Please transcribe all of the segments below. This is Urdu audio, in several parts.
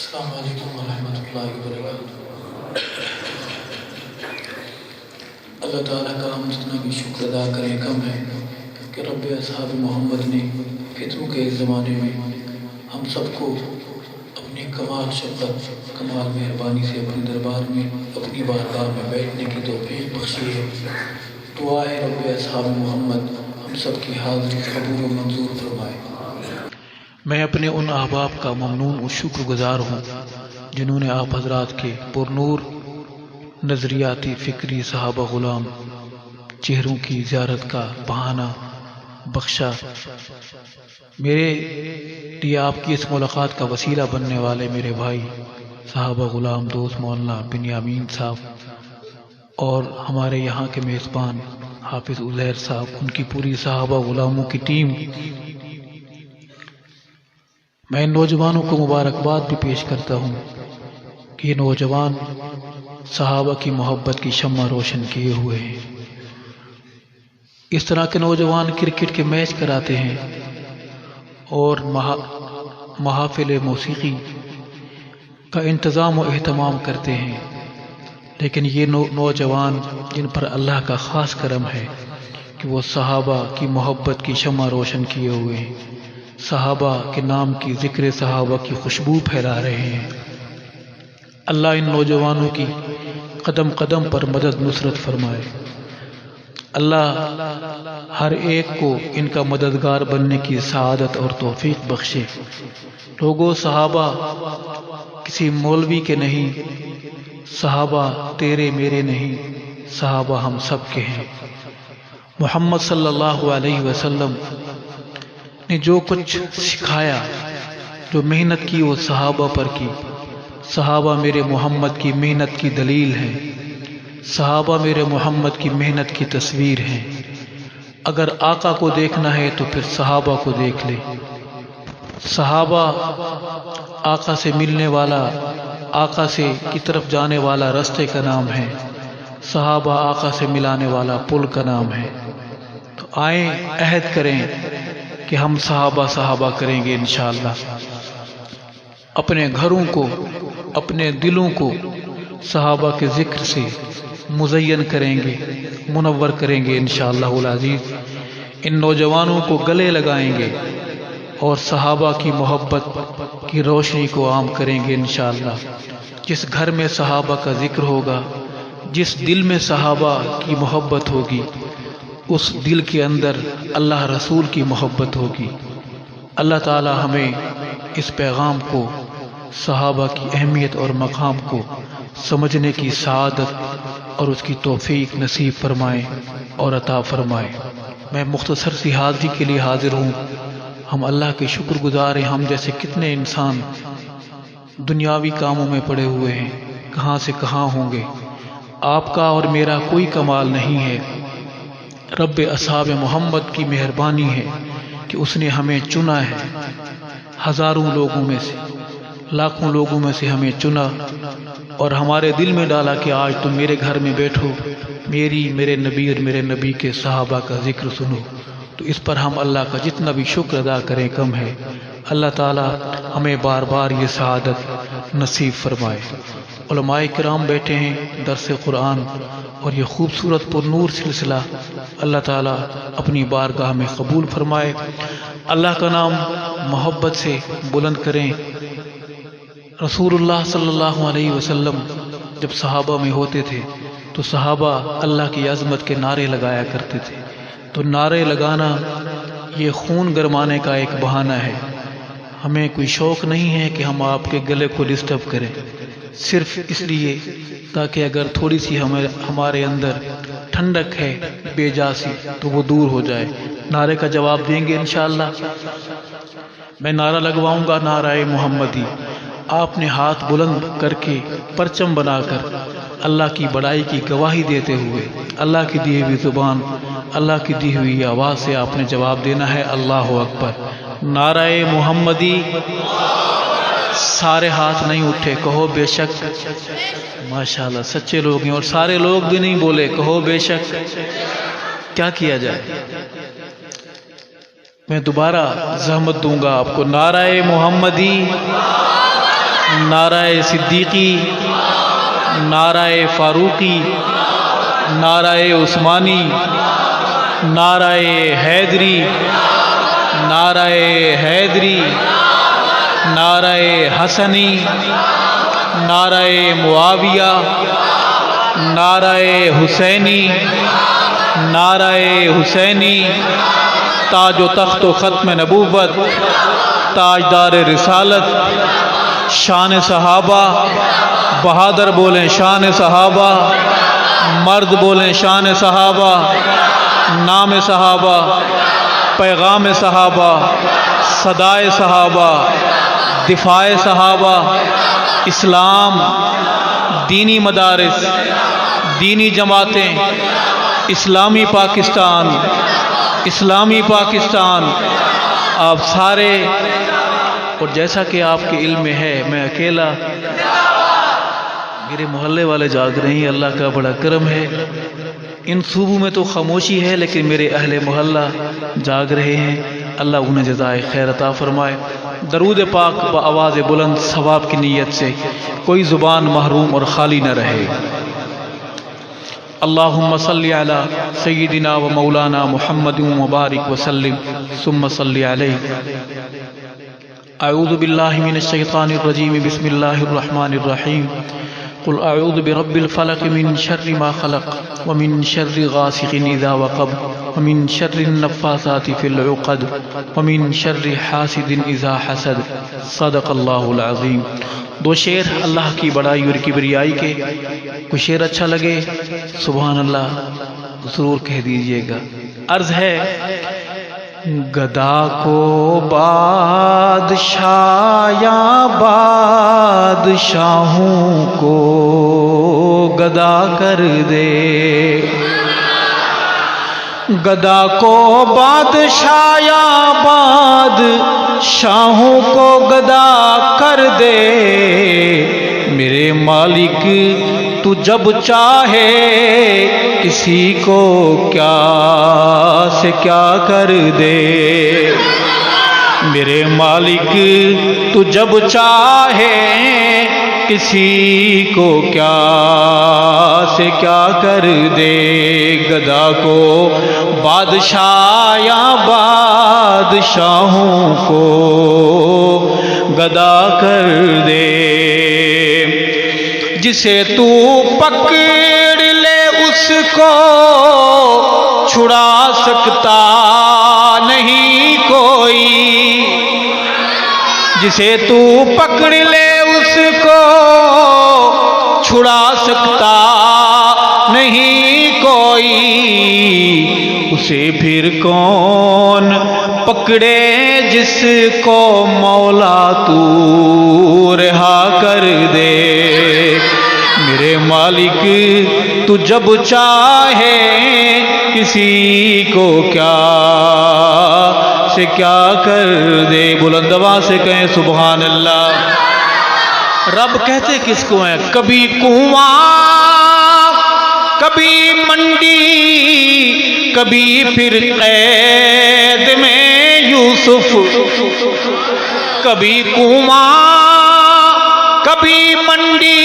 السلام علیکم ورحمۃ اللہ وبرکاتہ۔ اللہ تعالیٰ کا ہم جتنا بھی شکر ادا کریں کم ہے کہ رب اصحاب محمد نے فتنوں کے اس زمانے میں ہم سب کو اپنی کمال شفقت کمال مہربانی سے اپنے دربار میں اپنی بارگاہ میں بیٹھنے کی توفیق بخشی ہے۔ دعا ہے رب اصحاب محمد ہم سب کی حاضری قبول و منظور فرمائے۔ میں اپنے ان احباب کا ممنون و شکر گزار ہوں جنہوں نے آپ حضرات کے پرنور نظریاتی فکری صحابہ غلام چہروں کی زیارت کا بہانہ بخشا۔ میرے لیے آپ کی اس ملاقات کا وسیلہ بننے والے میرے بھائی صحابہ غلام دوست مولانا بنیامین صاحب اور ہمارے یہاں کے میزبان حافظ عزیر صاحب، ان کی پوری صحابہ غلاموں کی ٹیم، میں ان نوجوانوں کو مبارکباد بھی پیش کرتا ہوں کہ یہ نوجوان صحابہ کی محبت کی شمع روشن کیے ہوئے ہیں۔ اس طرح کے نوجوان کرکٹ کے میچ کراتے ہیں اور محافل موسیقی کا انتظام و اہتمام کرتے ہیں، لیکن یہ نوجوان جن پر اللہ کا خاص کرم ہے کہ وہ صحابہ کی محبت کی شمع روشن کیے ہوئے ہیں، صحابہ کے نام کی ذکر صحابہ کی خوشبو پھیلا رہے ہیں۔ اللہ ان نوجوانوں کی قدم قدم پر مدد نصرت فرمائے۔ اللہ ہر ایک کو ان کا مددگار بننے کی سعادت اور توفیق بخشے۔ لوگوں، صحابہ کسی مولوی کے نہیں، صحابہ تیرے میرے نہیں، صحابہ ہم سب کے ہیں۔ محمد صلی اللہ علیہ وسلم نے جو کچھ سکھایا، جو محنت کی، وہ صحابہ پر کی۔ صحابہ میرے محمد کی محنت کی دلیل ہیں، صحابہ میرے محمد کی محنت کی تصویر ہیں۔ اگر آقا کو دیکھنا ہے تو پھر صحابہ کو دیکھ لے۔ صحابہ آقا سے ملنے والا، آقا سے کی طرف جانے والا راستے کا نام ہے، صحابہ آقا سے ملانے والا پل کا نام ہے۔ تو آئیں عہد کریں کہ ہم صحابہ کریں گے انشاءاللہ۔ اپنے گھروں کو، اپنے دلوں کو صحابہ کے ذکر سے مزین کریں گے، منور کریں گے انشاءاللہ العزیز۔ ان نوجوانوں کو گلے لگائیں گے اور صحابہ کی محبت کی روشنی کو عام کریں گے انشاءاللہ۔ جس گھر میں صحابہ کا ذکر ہوگا، جس دل میں صحابہ کی محبت ہوگی، اس دل کے اندر اللہ رسول کی محبت ہوگی۔ اللہ تعالی ہمیں اس پیغام کو، صحابہ کی اہمیت اور مقام کو سمجھنے کی سعادت اور اس کی توفیق نصیب فرمائے اور عطا فرمائے۔ میں مختصر سی حاضری کے لیے حاضر ہوں۔ ہم اللہ کے شکر گزار ہیں۔ ہم جیسے کتنے انسان دنیاوی کاموں میں پڑے ہوئے ہیں، کہاں سے کہاں ہوں گے۔ آپ کا اور میرا کوئی کمال نہیں ہے، رب اصحاب محمد کی مہربانی ہے کہ اس نے ہمیں چنا ہے۔ ہزاروں لوگوں میں سے، لاکھوں لوگوں میں سے ہمیں چنا اور ہمارے دل میں ڈالا کہ آج تم میرے گھر میں بیٹھو، میرے نبی اور میرے نبی کے صحابہ کا ذکر سنو۔ تو اس پر ہم اللہ کا جتنا بھی شکر ادا کریں کم ہے۔ اللہ تعالی ہمیں بار بار یہ سعادت نصیب فرمائے۔ علماء کرام بیٹھے ہیں، درس قرآن اور یہ خوبصورت پر نور سلسلہ اللہ تعالیٰ اپنی بارگاہ میں قبول فرمائے۔ اللہ کا نام محبت سے بلند کریں۔ رسول اللہ صلی اللہ علیہ وسلم جب صحابہ میں ہوتے تھے تو صحابہ اللہ کی عظمت کے نعرے لگایا کرتے تھے۔ تو نعرے لگانا یہ خون گرمانے کا ایک بہانہ ہے۔ ہمیں کوئی شوق نہیں ہے کہ ہم آپ کے گلے کو ڈسٹرب کریں، صرف اس لیے تاکہ اگر تھوڑی سی ہمارے اندر ٹھنڈک ہے بے جا سی تو وہ دور ہو جائے۔ نعرے کا جواب دیں گے انشاءاللہ۔ میں نعرہ لگواؤں گا، نعرہ محمدی۔ آپ نے ہاتھ بلند کر کے پرچم بنا کر اللہ کی بڑائی کی گواہی دیتے ہوئے اللہ کی دی ہوئی زبان، اللہ کی دی ہوئی آواز سے آپ نے جواب دینا ہے، اللہ اکبر، نعرہ محمدی۔ سارے ہاتھ نہیں اٹھے، کہو بے شک۔ ماشاءاللہ سچے لوگ ہیں، اور سارے لوگ بھی نہیں بولے، کہو بے شک۔ کیا کیا جائے؟ میں دوبارہ زحمت دوں گا آپ کو، نعرہ محمدی، نعرہ صدیقی، نعرہ فاروقی، نعرہ عثمانی، نعرہ حیدری، نعرہ حیدری، نعرہ حسنی، نعرہ معاویہ، نعرہ حسینی، نعرہ حسینی، تاج و تخت و ختم نبوت، تاجدار رسالت، شان صحابہ، بہادر بولیں شان صحابہ، مرد بولیں شان صحابہ، نام صحابہ، پیغام صحابہ، صدائے صحابہ، دفاع صحابہ، اسلام، دینی مدارس، دینی جماعتیں، اسلامی پاکستان، اسلامی پاکستان، آپ سارے، اور جیسا کہ آپ کے علم میں ہے میں اکیلا، میرے محلے والے جاگ رہے ہیں، اللہ کا بڑا کرم ہے، ان صوبوں میں تو خاموشی ہے لیکن میرے اہل محلہ جاگ رہے ہیں، اللہ انہیں جزائے خیر عطا فرمائے۔ درود پاک بآواز بلند ثواب کی نیت سے کوئی زبان محروم اور خالی نہ رہے۔ اللہم صلی علی سیدنا و مولانا محمد مبارک وسلم ثم صلی علیہ۔ اعوذ باللہ من الشیطان الرجیم، بسم اللہ الرحمن الرحیم۔ قل اعوذ برب الفلق من شر ما خلق ومن شر غاسق اذا وقب ومن شر النفاثات في العقد ومن شر حاسد اذا حسد، صدق اللہ العظیم۔ دو شعر اللہ کی بڑائی اور کبریائی کے، کوئی شعر اچھا لگے سبحان اللہ ضرور کہہ دیجئے گا۔ عرض ہے، گدا کو بادشاہ یا بادشاہوں کو گدا کر دے، گدا کو بادشاہ یا بادشاہوں کو گدا کر دے، میرے مالک تو جب چاہے کسی کو کیا سے کیا کر دے، میرے مالک تو جب چاہے کسی کو کیا سے کیا کر دے، گدا کو بادشاہ یا بادشاہوں کو گدا کر دے، جسے تو پکڑ لے اس کو چھڑا سکتا نہیں کوئی، جسے تو پکڑ لے اس کو چھڑا سکتا نہیں کوئی، اسے پھر کون پکڑے جس کو مولا تو رہا کر دے، میرے مالک تو جب چاہے کسی کو کیا سے کیا کر دے، بلند آواز سے کہیں سبحان اللہ۔ رب کہتے کس کو ہیں؟ کبھی کنواں، کبھی منڈی، کبھی پھر قید میں یوسف، کبھی کنواں، کبھی منڈی،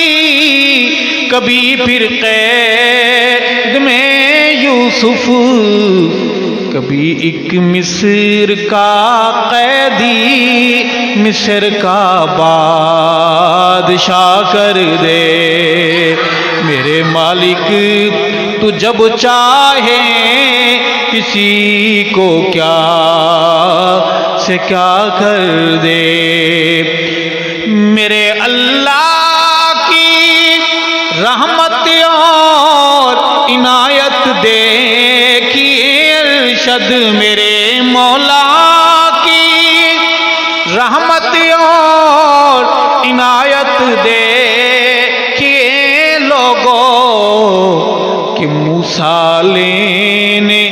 کبھی پھر قید میں یوسف، کبھی ایک مصر کا قیدی مصر کا بادشاہ کر دے، میرے مالک تو جب چاہے کسی کو کیا سے کیا کر دے، میرے اللہ کی رحمت اور عنایت دیکھیے، ارشد میرے مولا کی رحمت اور عنایت دیکھیے لوگوں، کہ موسیٰ لینے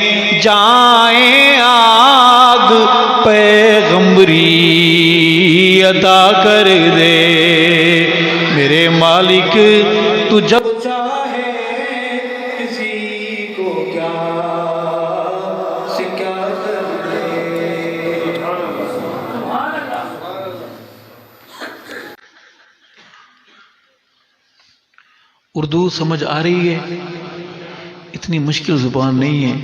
جائیں آگ پیغمبری عطا کر دے، میرے مالک تو جب چاہے کسی کو کیا سے کیا کر دے۔ اردو سمجھ آ رہی ہے؟ اتنی مشکل زبان نہیں ہے.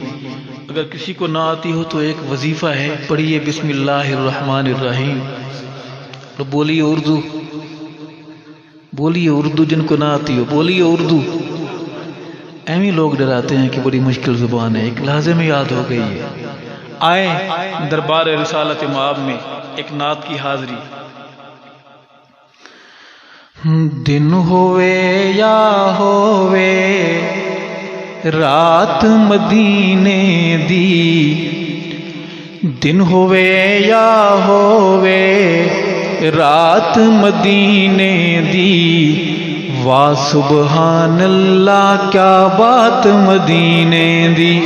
اگر کسی کو نہ آتی ہو تو ایک وظیفہ ہے، پڑھیے بسم اللہ الرحمن الرحیم. تو بولیے اردو، بولیے اردو. جن کو نہ آتی ہو بولیے اردو. ایویں لوگ ڈراتے ہیں کہ بڑی مشکل زبان ہے. ایک لازم یاد ہو گئی ہے. آئیں دربار رسالت مآب میں ایک نعت کی حاضری. دن ہوئے یا ہوئے رات مدینے دی، دن ہوئے یا ہوئے رات مدینے دی، واہ سبحان اللہ کیا بات مدینے دی.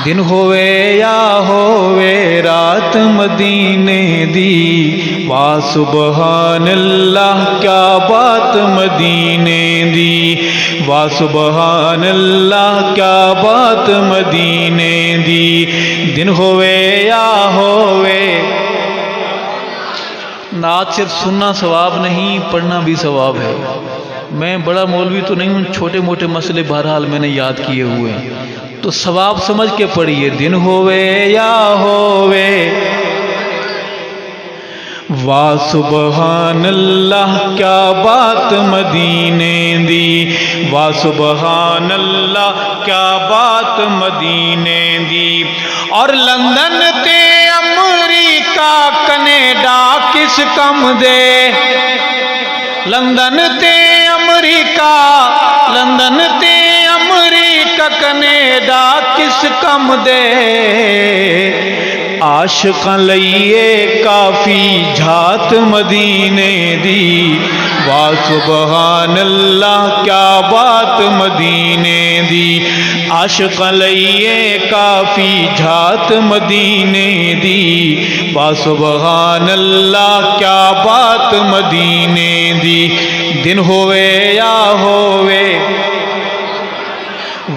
دن ہوئے یا ہوئے رات مدینے دی، واہ سبحان اللہ کیا بات مدینے دی، واہ سبحان اللہ کیا بات مدینے دی. دن ہوئے یا ہوئے. نعت صرف سننا ثواب نہیں، پڑھنا بھی ثواب ہے. میں بڑا مولوی تو نہیں ہوں، چھوٹے موٹے مسئلے بہرحال میں نے یاد کیے ہوئے ہیں، تو ثواب سمجھ کے پڑھیے. دن ہوئے یا ہوئے واہ سبحان اللہ کیا بات مدینے دی، واہ سبحان اللہ کیا بات مدینے دی. اور لندن تے امریکہ کینیڈا کس کم دے، لندن تے امریکہ، لندن تے امریکہ کینیڈا کس کم دے. عاشقاں لئیے کافی جھات مدینے دی، واہ سبحان اللہ کیا بات مدینے دی. عاشقاں لئیے کافی جھات مدینے دی، واہ سبحان اللہ کیا بات مدینے دی. دن ہوئے یا ہوئے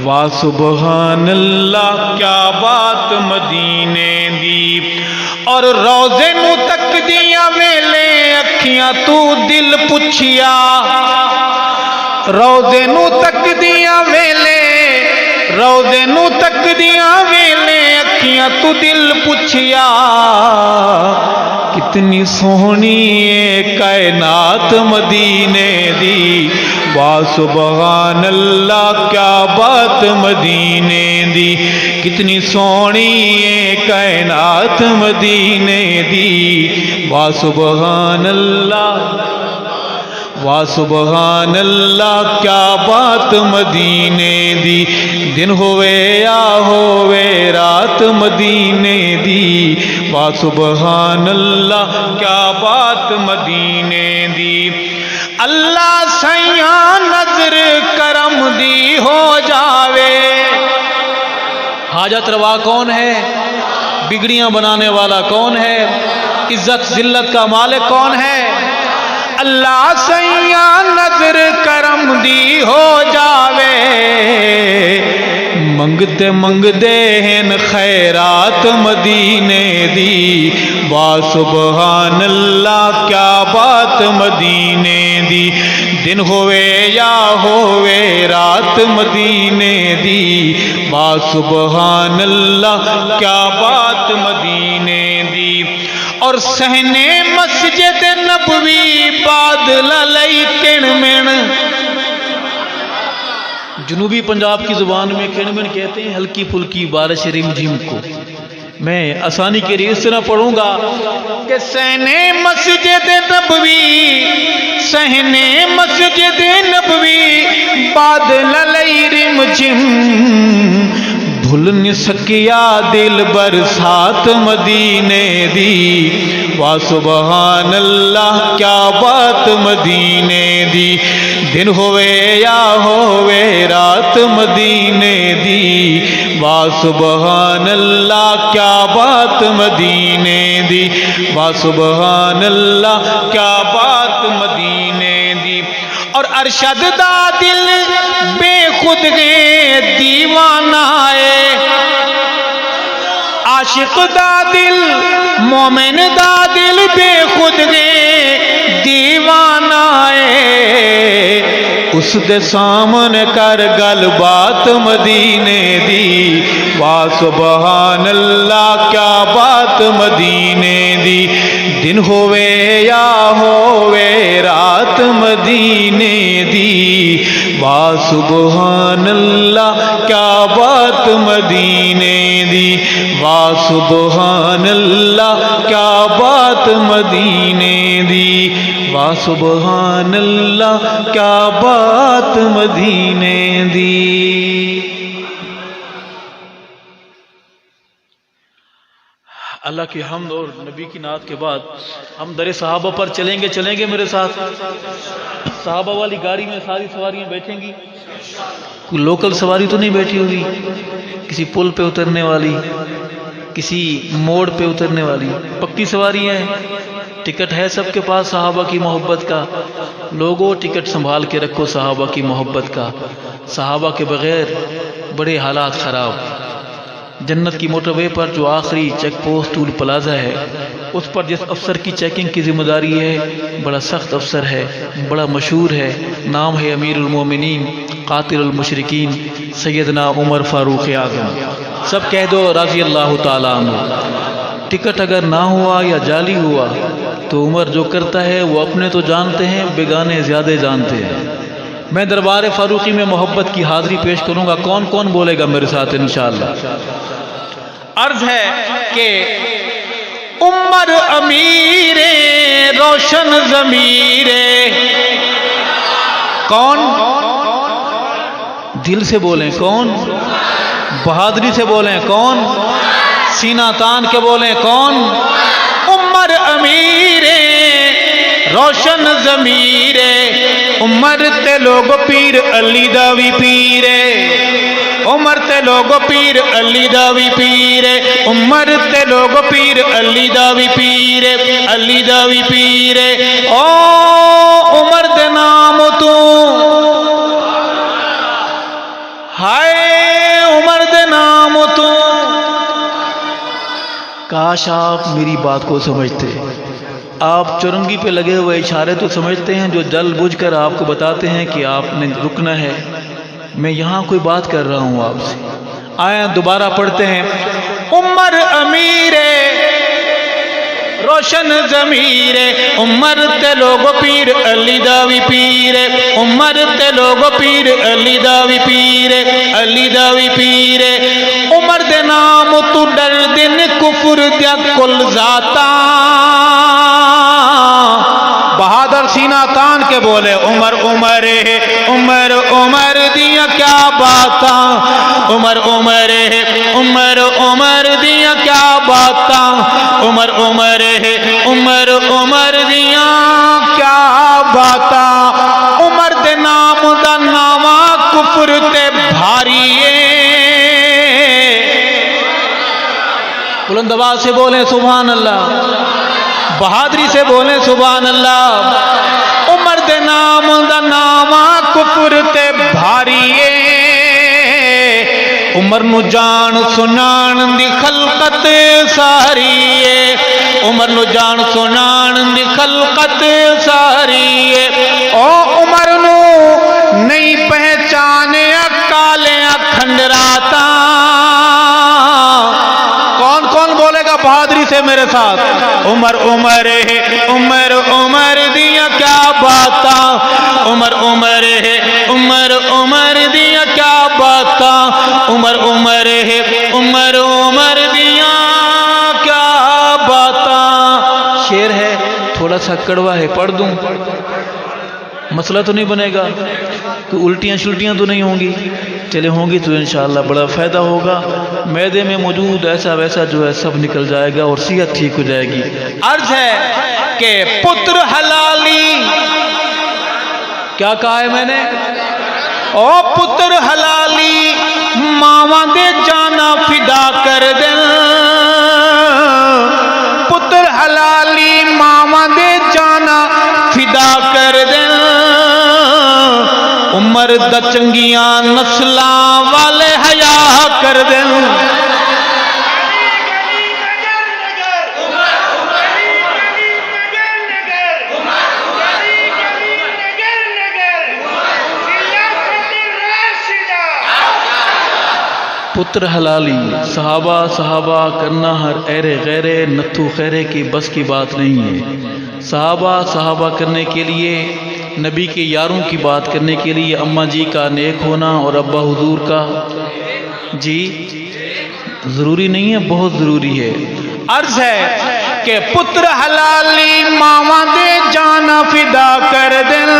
واہ سبحان اللہ کیا بات مدینے دی. اور روزے نو تک دیاں ویلے اکھیاں تو دل پچھیا، روزے نو تک دیاں ویلے، روزے نو تک دیاں ویلے اکھیاں تو دل پچھیا. کتنی سونی ہے کائنات مدینے دی، واہ سبحان اللہ کیا بات مدینے دی. کتنی سونی ہے کائنات مدینے دی، واہ سبحان اللہ، واہ سبحان اللہ کیا بات مدینے دی. دن ہوئے یا ہوئے رات مدینے دی، واہ سبحان اللہ کیا بات مدینے دی. اللہ سیاں نظر کرم دی ہو جاوے. حاجت روا کون ہے؟ بگڑیاں بنانے والا کون ہے؟ عزت ذلت کا مالک کون ہے؟ اللہ سیاں نظر کرم دی ہو جاوے. منگتے منگتے ہیں خیرات مدینے دی، واہ سبحان اللہ کیا بات مدینے دی. دن ہوئے یا ہوئے رات مدینے دی، واہ سبحان اللہ کیا بات مدینے دی. اور سہنے مسجد نبوی بادل لئی کنمن. جنوبی پنجاب کی زبان میں کنمن کہتے ہیں ہلکی پھلکی بارش رم جھم کو. میں آسانی کے لیے اس طرح پڑھوں گا کہ سہنے مسجد نبوی، سہنے مسجد نبوی بادل لئی رم جھم. بھول نہ سکیا دل برسات مدینے دی، واہ سبحان اللہ کیا بات مدینے دی. دن ہوئے یا ہوئے رات مدینے دی، واہ سبحان اللہ کیا بات مدینے دی، واہ سبحان اللہ کیا بات مدینے دی. اور ارشد دا دل بے خود گے دیوانہ ہے، عاشق دا دل مومن دا دل بے خود گے دیوانہ ہے. اس دے سامنے کر گل بات مدینے دی، واہ سبحان اللہ کیا بات مدینے دی، دن ہوئے یا ہوئے رات مدینے دی، واہ سبحان اللہ کیا بات مدینے دی، واہ سبحان اللہ کیا بات مدینے دی، واہ سبحان اللہ کیا بات مدینے دی۔ اللہ کی حمد اور نبی کی نعت کے بعد ہم در صحابہ پر چلیں گے میرے ساتھ؟ صحابہ والی گاڑی میں ساری سواریاں بیٹھیں گی؟ کوئی لوکل سواری تو نہیں بیٹھی ہوگی؟ کسی پل پہ اترنے والی، کسی موڑ پہ اترنے والی؟ پکی سواری ہے؟ ٹکٹ ہے سب کے پاس صحابہ کی محبت کا؟ لوگوں ٹکٹ سنبھال کے رکھو صحابہ کی محبت کا، صحابہ کے بغیر بڑے حالات خراب۔ جنت کی موٹر وے پر جو آخری چیک پوسٹ ٹول پلازا ہے، اس پر جس افسر کی چیکنگ کی ذمہ داری ہے، بڑا سخت افسر ہے، بڑا مشہور ہے، نام ہے امیر المومنین قاتل المشرکین سیدنا عمر فاروق اعظم۔ سب کہہ دو رضی اللہ تعالیٰ عنہ۔ ٹکٹ اگر نہ ہوا یا جعلی ہوا تو عمر جو کرتا ہے وہ اپنے تو جانتے ہیں، بیگانے زیادہ جانتے ہیں۔ میں دربار فاروقی میں محبت کی حاضری پیش کروں گا، کون کون بولے گا میرے ساتھ انشاءاللہ؟ عرض ہے کہ عمر امیر روشن ضمیر، کون؟ دل سے بولیں کون؟ بہادری سے بولیں کون؟ سینہ تان کے بولیں کون؟ عمر امیر روشن ضمیر، عمر تے لوگ پیر علی دا وی پیر، عمر تے لوگ پیر علی دا وی پیر، عمر تے لوگ پیر علی دا وی پیر، علی دا وی پیر۔ او عمر دے نام تو ہائے، عمر دے نام تو۔ کاش آپ میری بات کو سمجھتے، آپ چرنگی پہ لگے ہوئے اشارے تو سمجھتے ہیں جو جل بجھ کر آپ کو بتاتے ہیں کہ آپ نے رکنا ہے۔ میں یہاں کوئی بات کر رہا ہوں آپ سے، آئیں دوبارہ پڑھتے ہیں۔ عمر امیر روشن ضمیر، عمر تے لوگ پیر علی دا وی پیر، عمر تے لوگ پیر علی دا وی پیر، علی دا وی پیر۔ عمر دے نام تو ڈر دن کفر دیا کل ذاتا، بہادر سینہ تان کے بولے عمر عمر ہے، عمر عمر دیا کیا باتاں، عمر عمر ہے، عمر عمر دیا کیا باتاں، عمر عمر ہے، عمر عمر دیا کیا باتاں۔ عمر دے نام دا ناما کفر تے بھاری ہے، بلند آواز سے بولیں سبحان اللہ، بہادری سے بولیں سبحان اللہ۔ عمر دے نام دا ناما کفر تے بھاری ہے، عمر نو جان سنان دی خلقت ساری ہے، عمر نو جان سنان دی خلقت ساری ہے۔ او عمر نو نہیں پہچانے کالیاں کھنڈراتا، کون کون بولے گا بہادری سے میرے ساتھ؟ عمر عمر ہے، عمر عمر دیا کیا باتاں، عمر عمر ہے، عمر عمر دیا کیا باتاں، عمر عمر ہے، عمر عمر دیا کیا باتاں۔ شعر ہے تھوڑا سا کڑوا ہے، پڑھ دوں؟ مسئلہ تو نہیں بنے گا، کوئی الٹیاں شلٹیاں تو نہیں ہوں گی؟ چلے ہوں گی تو انشاءاللہ بڑا فائدہ ہوگا، معدے میں موجود ایسا ویسا جو ہے سب نکل جائے گا اور صحت ٹھیک ہو جائے گی۔ عرض ہے کہ پتر حلالی، کیا کہا ہے میں نے؟ او پتر حلالی ماواں دے جانا فدا کر دیں، پتر حلالی ماواں دے جانا فدا کر دیں، عمر دا چنگیاں نسلاں والے حیا کر دیں۔ پتر حلالی صحابہ صحابہ کرنا ہر ایرے غیرے نتھو خیرے کی بس کی بات نہیں ہے۔ صحابہ صحابہ کرنے کے لیے، نبی کے یاروں کی بات کرنے کے لیے اماں جی کا نیک ہونا اور ابا حضور کا جی ضروری نہیں ہے، بہت ضروری ہے۔ عرض ہے کہ پتر حلالی ماواں دے جانا فدا کر دل،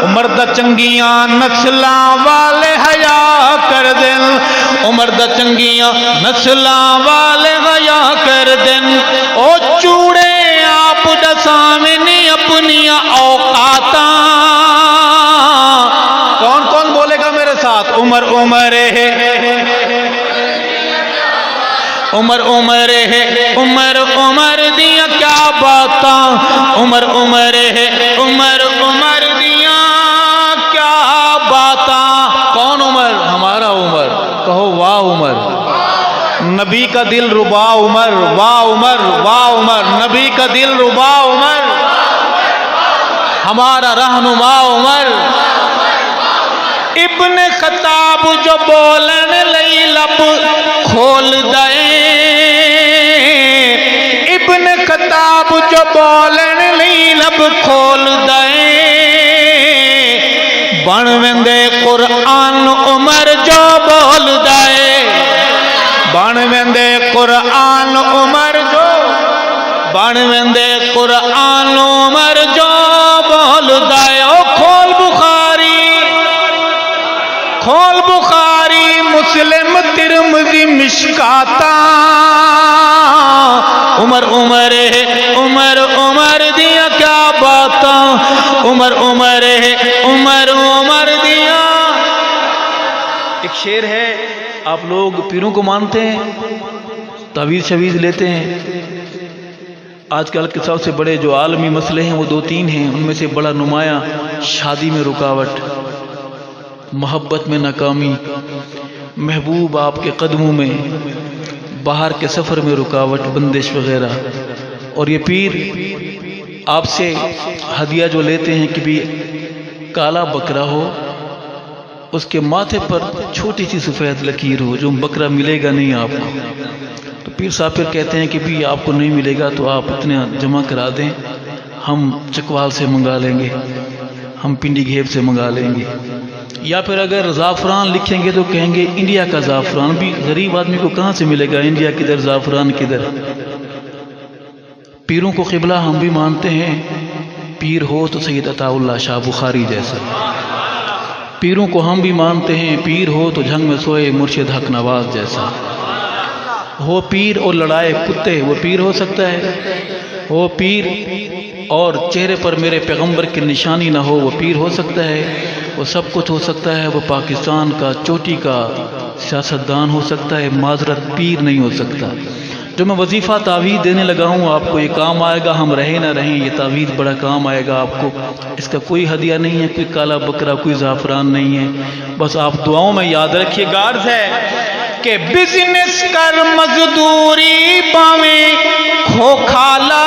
عمر دا چنگیاں نسلاں والے حیا کر دل، عمر دا چنگیاں نسلاں والے حیا کر دل، او چوڑے آپ دا سامنے اپنی اوقاتاں۔ کون کون بولے گا میرے ساتھ؟ عمر عمر ہے، عمر عمر ہے، عمر عمر دیاں کیا باتاں، عمر عمر ہے، عمر عمر دیاں کیا باتاں۔ کون عمر؟ ہمارا عمر، کہو واہ عمر، نبی کا دل ربا عمر، واہ عمر واہ عمر، نبی کا دل ربا عمر، ہمارا رہنما عمر۔ ابن خطاب جو بولن لئی لب کھول دے، ابن خطاب جو بولن لئی لب کھول دے، بن ویندے قرآن عمر جو بول دے، بن ویندے قرآن عمر جو، بن ویندے قرآن عمر جو بول دے۔ او کھول بخاری، کھول بخاری مسلم ترمذی مشکاتاں، عمر عمر ہے، عمر عمر دیا کیا باتاں، عمر عمر ہے، عمر عمر دیا۔ ایک شعر ہے، آپ لوگ پیروں کو مانتے ہیں، تعویذ شویز لیتے ہیں۔ آج کل کے سب سے بڑے جو عالمی مسئلے ہیں وہ دو تین ہیں، ان میں سے بڑا نمایاں شادی میں رکاوٹ، محبت میں ناکامی، محبوب آپ کے قدموں میں، باہر کے سفر میں رکاوٹ، بندش وغیرہ۔ اور یہ پیر آپ سے ہدیہ جو لیتے ہیں کہ بھی کالا بکرا ہو، اس کے ماتھے پر چھوٹی سی سفید لکیر ہو، جو بکرا ملے گا نہیں آپ کو۔ تو پیر صاحب پھر کہتے ہیں کہ بھی آپ کو نہیں ملے گا تو آپ اتنا جمع کرا دیں، ہم چکوال سے منگا لیں گے، ہم پنڈی گھیب سے منگا لیں گے۔ یا پھر اگر زعفران لکھیں گے تو کہیں گے انڈیا کا زعفران، بھی غریب آدمی کو کہاں سے ملے گا، انڈیا کدھر زعفران کدھر۔ پیروں کو قبلہ ہم بھی مانتے ہیں، پیر ہو تو سید عطا اللہ شاہ بخاری جیسا، پیروں کو ہم بھی مانتے ہیں، پیر ہو تو جھنگ میں سوئے مرشد حق نواز جیسا۔ ہو پیر اور لڑائے کتے، وہ پیر ہو سکتا ہے؟ وہ پیر اور چہرے پر میرے پیغمبر کی نشانی نہ ہو، وہ پیر ہو سکتا ہے؟ وہ سب کچھ ہو سکتا ہے، وہ پاکستان کا چوٹی کا سیاستدان ہو سکتا ہے، معذرت پیر نہیں ہو سکتا۔ جو میں وظیفہ تعویذ دینے لگا ہوں آپ کو، یہ کام آئے گا، ہم رہیں نہ رہیں، یہ تعویذ بڑا کام آئے گا آپ کو۔ اس کا کوئی ہدیہ نہیں ہے، کوئی کالا بکرا، کوئی زعفران نہیں ہے، بس آپ دعاؤں میں یاد رکھیے گا۔ عرض ہے کہ بزنس کر مزدوری پاویں کھو کھالا،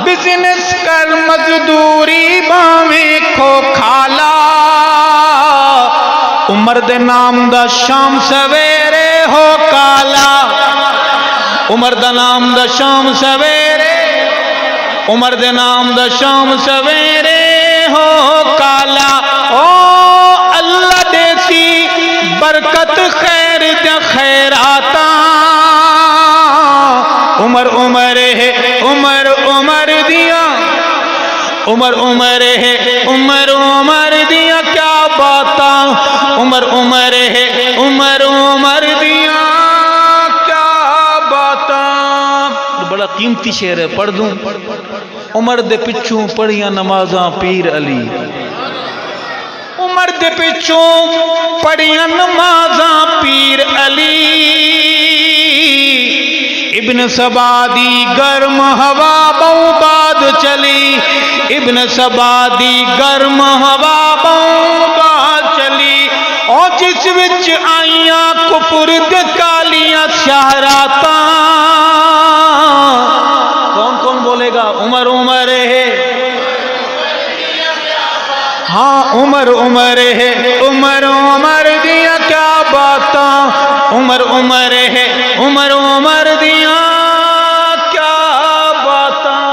بزنس کر مزدوری پاویں کھو کھالا، عمر دے نام دا شام سویرے ہو کالا، عمر دا نام دا شام سویرے، عمر دے نام دا شام سویرے ہو کالا۔ او اللہ دیسی برکت خیر دے خیراتاں، عمر عمر ہے، عمر عمر دیا، عمر عمر ہے، عمر عمر دیا کیا باتاں، عمر عمر ہے، عمر عمر دیا کیا باتاں۔ بڑا قیمتی شعر ہے، پڑھ دوں؟ عمر دے پچھوں پڑھیاں نمازاں پیر علی، عمر دے پچھوں پڑھیاں نمازاں پیر علی، ابن سبا دی گرم ہوا بہو باد چلی، ابن سبا دی گرم ہوا بہو باد چلی، اور جس وچ آئیاں کفر دے کالیاں شہراتاں۔ کون کون بولے گا عمر عمر ہے؟ ہاں عمر عمر ہے، عمر عمر عمر دیا کیا باتاں، عمر عمر ہے عمر عمر دیا کیا باتاں۔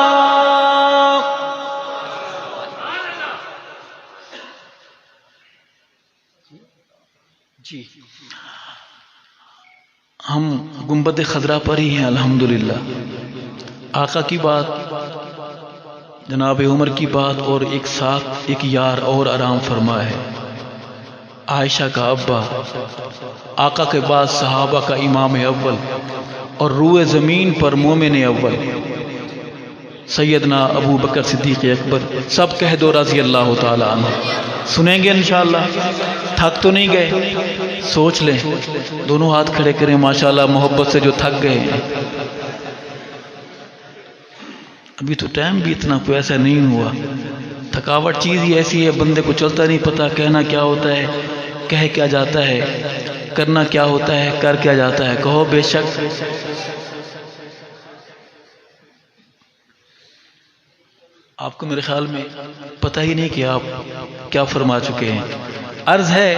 جی ہم گنبد خضرا پر ہی ہیں الحمدللہ۔ آقا کی بات، جناب عمر کی بات، اور ایک ساتھ ایک یار اور آرام فرما ہے، عائشہ کا ابا، آقا کے بعد صحابہ کا امام اول، اور روئے زمین پر مومن اول سیدنا ابو بکر صدیق اکبر، سب کہہ دو رضی اللہ تعالی عنہ۔ سنیں گے انشاءاللہ، تھک تو نہیں گئے؟ سوچ لیں، دونوں ہاتھ کھڑے کریں ماشاءاللہ محبت سے جو تھک گئے ہیں۔ ابھی تو ٹائم بھی اتنا کوئی ایسا نہیں ہوا، تھکاوٹ چیز ہی ایسی ہے، بندے کو چلتا نہیں پتا کہنا کیا ہوتا ہے، کہہ کیا جاتا ہے، کرنا کیا ہوتا ہے، کر کیا جاتا ہے۔ کہو بے شک آپ کو میرے خیال میں پتہ ہی نہیں کہ آپ کیا فرما چکے ہیں۔ عرض ہے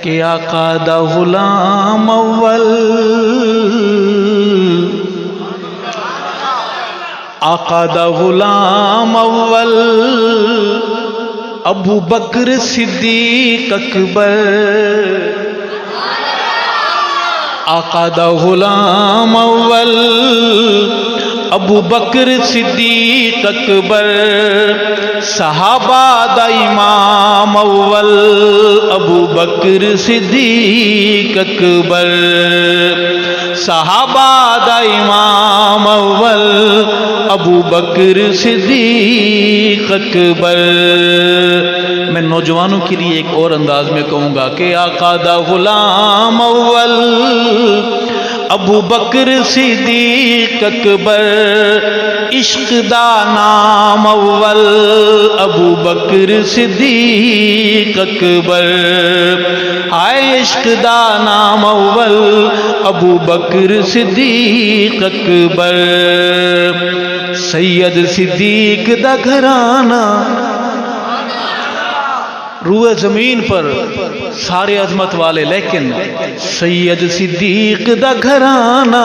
کہ آقا دا غلام اول، آقا دا غلام اول، ابو بکر صدیق اکبر، آقا دا غلام اول، ابو بکر صدیق اکبر، صحابہ دا امام اول، ابو بکر صدیق اکبر، صحابہ دا امام اول، ابو بکر صدیق اکبر۔ میں نوجوانوں کے لیے ایک اور انداز میں کہوں گا کہ آقا دا غلام اول، ابو بکر صدیق اکبر، عشق دا نام اول، ابو بکر صدیق اکبر، ہائے عشق دا نام اول، ابو بکر صدیق اکبر، سید صدیق دا گھرانہ، روئے زمین پر سارے عظمت والے، لیکن سید صدیق دا گھرانہ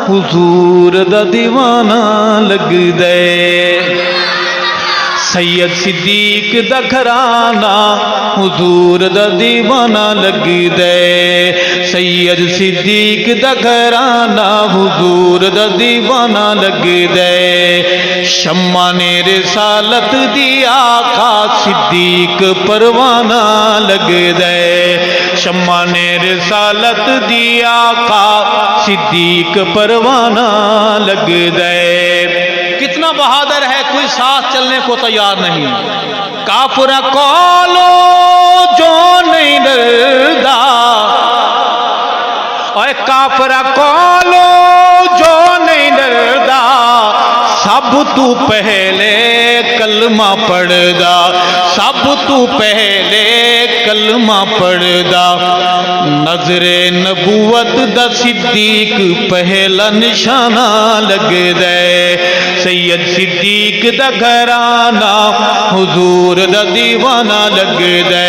حضور دا دیوانہ لگ دے، سید صدیق دا گھرانہ حضور دا دیوانہ لگ دے، سید صدیق دا گھرانہ حضور دا دیوانہ لگ دے، شمع نے رسالت دی آقا صدیق پروانہ لگ دے، شمع نے رسالت دی آقا صدیق پروانہ لگ دے۔ کتنا بہادر ہے، کوئی ساتھ چلنے کو تیار نہیں، کافر کولو جو نہیں ڈردا، اے کافر کولو جو نہیں ڈردا، سب تو پہلے کلمہ پڑھدا، سب تو پہلے کلمہ پڑھدا، نظر نبوت دا صدیق پہلا نشانہ لگ دے، سید صدیق دا گھرانہ حضور دا دیوانہ لگ دے،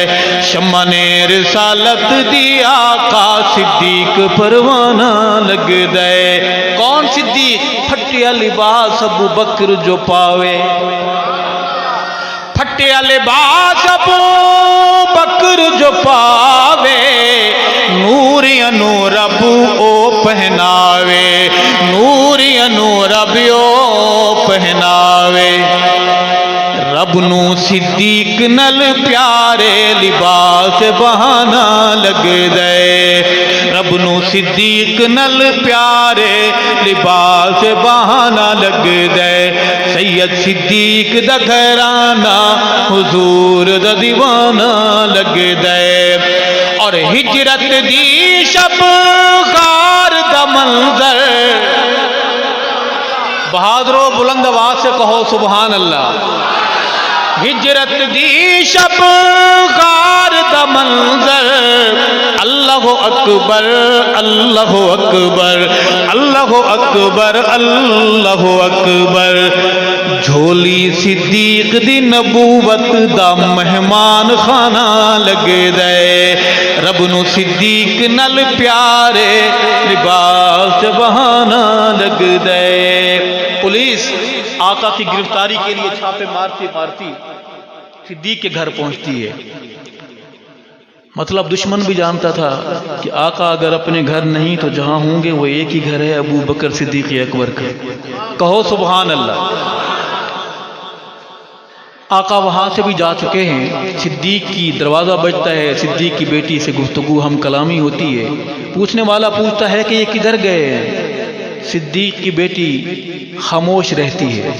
شمع نے رسالت دی آقا صدیق پروانہ لگ دے۔ کون صدیق؟ پھٹیا لباس ابو بکر جو پاوے، پھٹیا لباس ابو بکر جو پاوے، نور نور ابو او پہناوے، نور نور ابو او پہناوے، رب نو صدیق نل پیارے لباس بہانا لگ دے، رب نو صدیق نل پیارے لباس بہانا لگ دے، سید صدیق دا گھرانہ حضور دا دیوانہ لگ دے، اور ہجرت دی شب غار دا منظر، بہادرو بلند آواز سے کہو سبحان اللہ، ہجرت دی شب غار دا منظر اللہ اکبر اللہ اکبر اللہ اکبر اللہ اکبر جھولی صدیق دی نبوت دا مہمان خانہ لگ دے رب نو صدیق نل پیارے لباس بہانا لگ دے پولیس آقا کی گرفتاری کے لیے چھاپے مارتی مارتی صدیق کے گھر پہنچتی ہے مطلب دشمن بھی جانتا تھا کہ آقا اگر اپنے گھر نہیں تو جہاں ہوں گے وہ ایک ہی گھر ہے ابو بکر صدیق اکبر کا کہو سبحان اللہ آقا وہاں سے بھی جا چکے ہیں صدیق کی دروازہ بجتا ہے صدیق کی بیٹی سے گفتگو ہم کلامی ہوتی ہے پوچھنے والا پوچھتا ہے کہ یہ کدھر گئے صدیق کی بیٹی خاموش رہتی ہے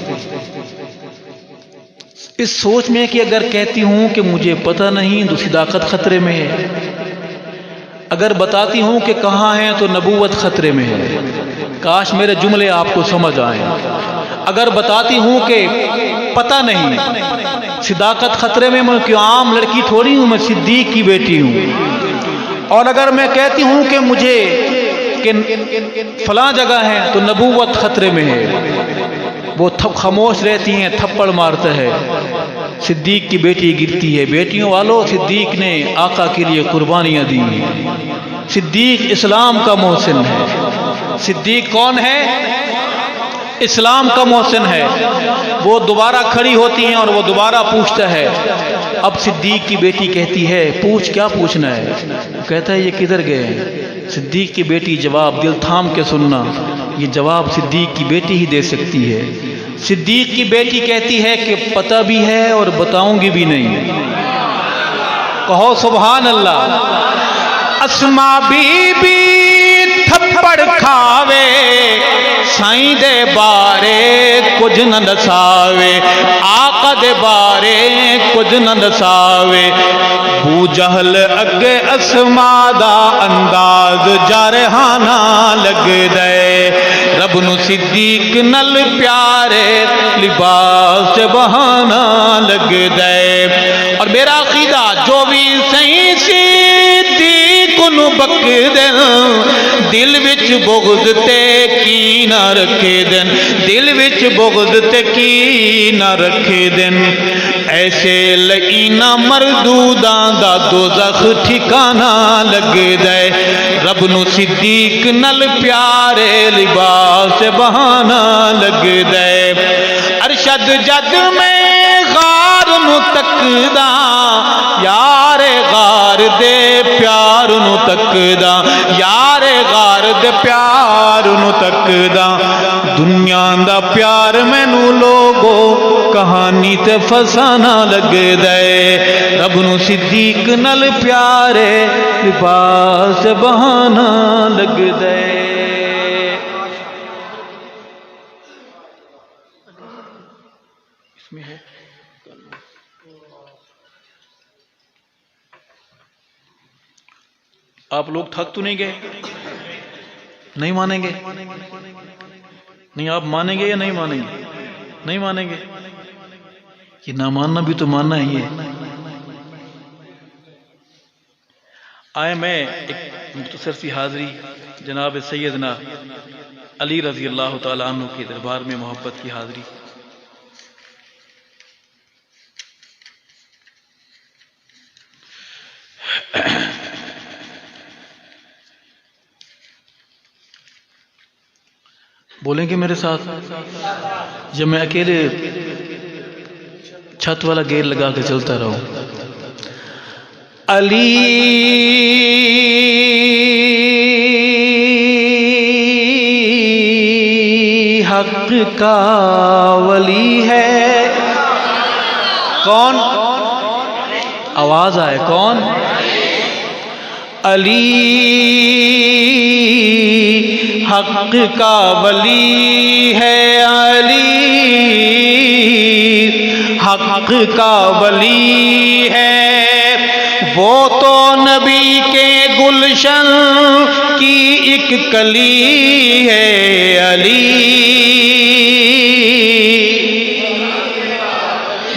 اس سوچ میں کہ اگر کہتی ہوں کہ مجھے پتہ نہیں تو صداقت خطرے میں ہے اگر بتاتی ہوں کہ کہاں ہیں تو نبوت خطرے میں ہے کاش میرے جملے آپ کو سمجھ آئیں اگر بتاتی ہوں کہ پتہ نہیں صداقت خطرے میں میں کیوں عام لڑکی تھوڑی ہوں میں صدیق کی بیٹی ہوں اور اگر میں کہتی ہوں کہ مجھے کہ فلاں جگہ ہے تو نبوت خطرے میں ہے وہ خاموش رہتی ہیں تھپڑ مارتا ہے صدیق کی بیٹی گرتی ہے بیٹیوں والوں صدیق نے آقا کے لیے قربانیاں دی ہیں صدیق اسلام کا محسن ہے صدیق کون ہے اسلام کا محسن ہے وہ دوبارہ کھڑی ہوتی ہیں اور وہ دوبارہ پوچھتا ہے اب صدیق کی بیٹی کہتی ہے پوچھ کیا پوچھنا ہے کہتا ہے یہ کدھر گئے ہیں صدیق کی بیٹی جواب دل تھام کے سننا یہ جواب صدیق کی بیٹی ہی دے سکتی ہے صدیق کی بیٹی کہتی ہے کہ پتہ بھی ہے اور بتاؤں گی بھی نہیں کہو سبحان اللہ اسما بی بی تھپڑ کھاوے سائیں دے بارے کچھ نہ دساوے آقا دے بارے کچھ نہ دساوے بو جہل اگے اسما دا انداز جارحانہ لگ دے رب نو صدیق نل پیارے لباس بہانا لگ دے اور میرا عقیدہ جو بھی صحیح صدیق نو بک دن دل وچ بغض تے کی نہ رکھے دن دل وچ بغض تے کی نہ رکھے دن ایسے لعینہ مردوداں دا دوزخ ٹھکانہ لگ دے رب نو صدیق نل پیارے لباس بہانا لگ دے ارشد جد میں غار نو تکدا یار غار دے پیار نو تکدا یار غار دے پیار نو تکدا دنیا دا پیار مینو لوگو کہانی تے فسانا لگ دے رب نو صدیق نل پیارے لباس بہانا لگ دے اس میں ہے آپ لوگ تھک تو نہیں گئے نہیں مانیں گے نہیں آپ مانیں گے یا نہیں مانیں گے نہیں مانیں گے یہ نہ ماننا بھی تو ماننا ہی ہے آئے میں ایک مختصر سی حاضری جناب سیدنا علی رضی اللہ تعالیٰ عنہ کے دربار میں محبت کی حاضری بولیں گے میرے ساتھ جب میں اکیلے چھت والا گیٹ لگا کے چلتا رہوں علی حق کا ولی ہے کون آواز آئے کون علی حق کا ولی ہے علی حق کا ولی ہے وہ تو نبی کے گلشن کی ایک کلی ہے علی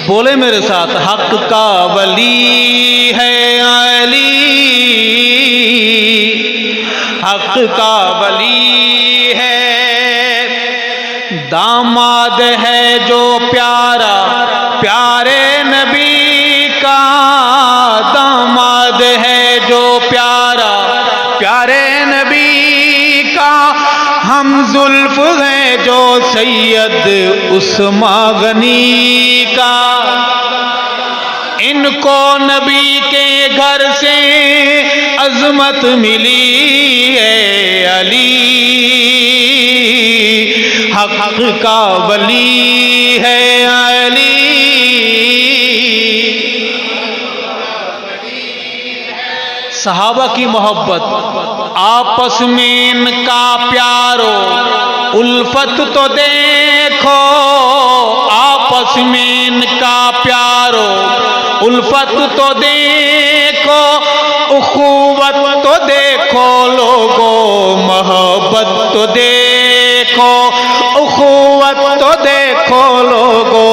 بولے میرے ساتھ، حق کا ولی ہے علی، حق کا ولی ہے، داماد ہے جو پیارا پیارے نبی کا، داماد ہے جو پیارا پیارے نبی کا، ہم زلف ہیں جو سید عثمان غنی کا، ان کو نبی کے گھر سے عظمت ملی ہے علی، حق کا ولی ہے علی۔ صحابہ کی محبت، آپس میں ان کا پیارو الفت تو دیکھو، آپس میں ان کا پیارو الفت تو دیکھو، اخوت تو دیکھو لوگو، محبت تو دیکھو، اخوت تو دیکھو لوگو،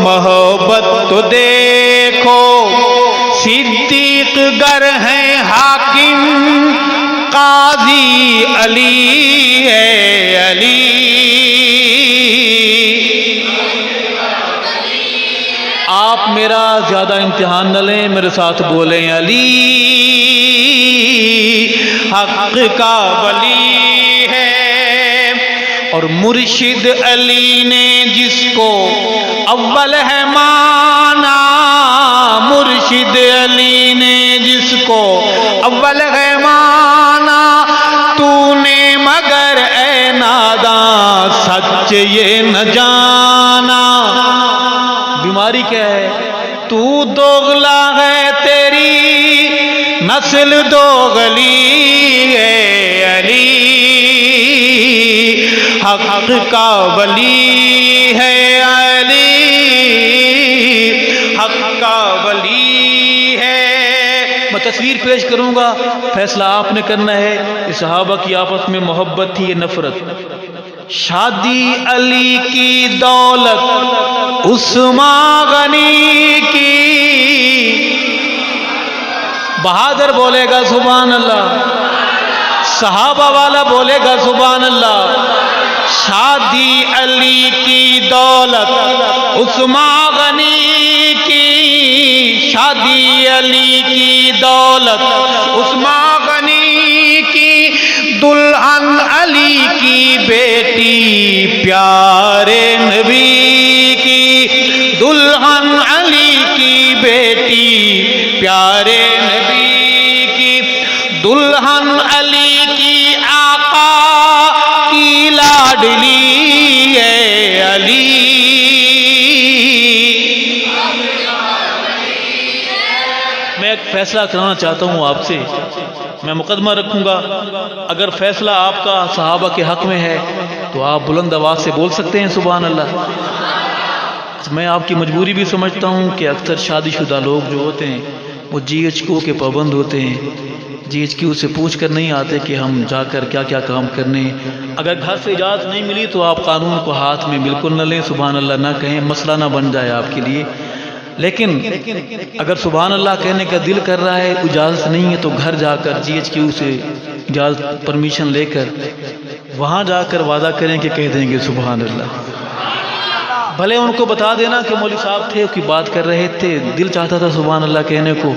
محبت تو دیکھو، صدیق گر ہیں حاکم قاضی علی ہے علی، آپ میرا زیادہ امتحان نہ لیں، میرے ساتھ بولیں علی، حق کا ولی ہے، اور مرشد علی نے جس کو اول ہے مانا، مرشد علی نے جس کو اول ہے مانا، تو نے مگر اے ناداں سچ یہ نہ جانا، بیماری کیا ہے؟ تو دوغلا ہے، تیری نسل دوغلی ہے علی، حق کا ولی ہے علی، حق کا ولی ہے۔ میں تصویر پیش کروں گا، فیصلہ آپ نے کرنا ہے، اس صحابہ کی آپس میں محبت تھی یا نفرت؟ شادی علی کی دولت عثمان غنی کی، بہادر بولے گا سبحان اللہ، صحابہ والا بولے گا سبحان اللہ، شادی علی کی دولت عثمان غنی کی، شادی علی کی دولت عثمان غنی کی، دلہن علی کی بیٹی پیارے نبی کی، دلہن علی کی بیٹی پیارے نبی کی، دلہن علی کی آقا کی لاڈلی ہے علی، میں ایک فیصلہ کرانا چاہتا ہوں آپ سے، میں مقدمہ رکھوں گا، اگر فیصلہ آپ کا صحابہ کے حق میں ہے تو آپ بلند آواز سے بول سکتے ہیں سبحان اللہ۔ میں آپ کی مجبوری بھی سمجھتا ہوں کہ اکثر شادی شدہ لوگ جو ہوتے ہیں وہ جی ایچ کیو کے پابند ہوتے ہیں، جی ایچ کیو سے پوچھ کر نہیں آتے کہ ہم جا کر کیا کیا کام کرنے ہیں، اگر گھر سے اجازت نہیں ملی تو آپ قانون کو ہاتھ میں بالکل نہ لیں، سبحان اللہ نہ کہیں، مسئلہ نہ بن جائے آپ کے لیے، لیکن اگر سبحان اللہ کہنے کا دل کر رہا ہے، اجازت نہیں ہے، تو گھر جا کر جی ایچ کیو سے اجازت پرمیشن لے کر وہاں جا کر وعدہ کریں کہ کہہ دیں گے سبحان اللہ، بھلے ان کو بتا دینا کہ مولوی صاحب تھے کی بات کر رہے تھے، دل چاہتا تھا سبحان اللہ کہنے کو